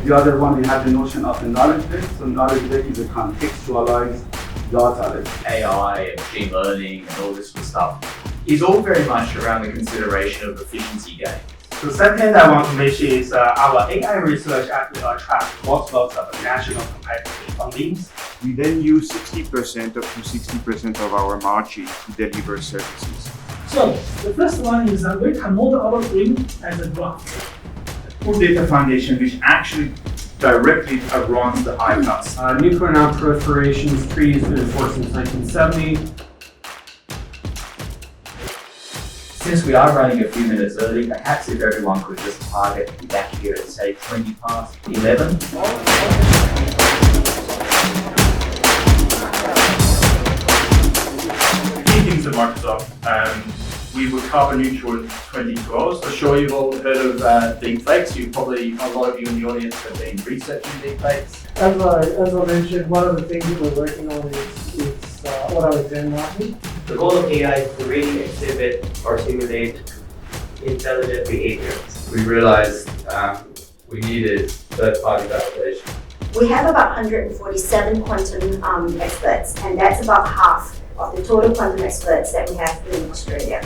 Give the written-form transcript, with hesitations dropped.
The other one, we have the notion of the knowledge base. So knowledge base is a contextualized data lake. AI and machine learning and all this sort of stuff is all very much around the consideration of efficiency gain. The second I want to mention is our AI research actually attracts lots of national competitive fundings. We then use 60% up to 60% of our margin to deliver services. So the first one is that we can model our brain as a graph. Full data foundation, which actually directly runs the iPads. Nuclear non-proliferation treaties been enforced since 1970. Since we are running a few minutes early, perhaps if everyone could just target to be back here at say 20 past 11. Key things at Microsoft. We were carbon neutral in 2012. I'm sure you've all heard of deepfakes. A lot of you in the audience have been researching deepfakes. As I mentioned, one of the things that we're working on is auto-exam marking. The goal of AI is to really exhibit or simulate intelligent behavior. We realized we needed third-party validation. We have about 147 quantum experts, and that's about half of the total quantum experts that we have in Australia.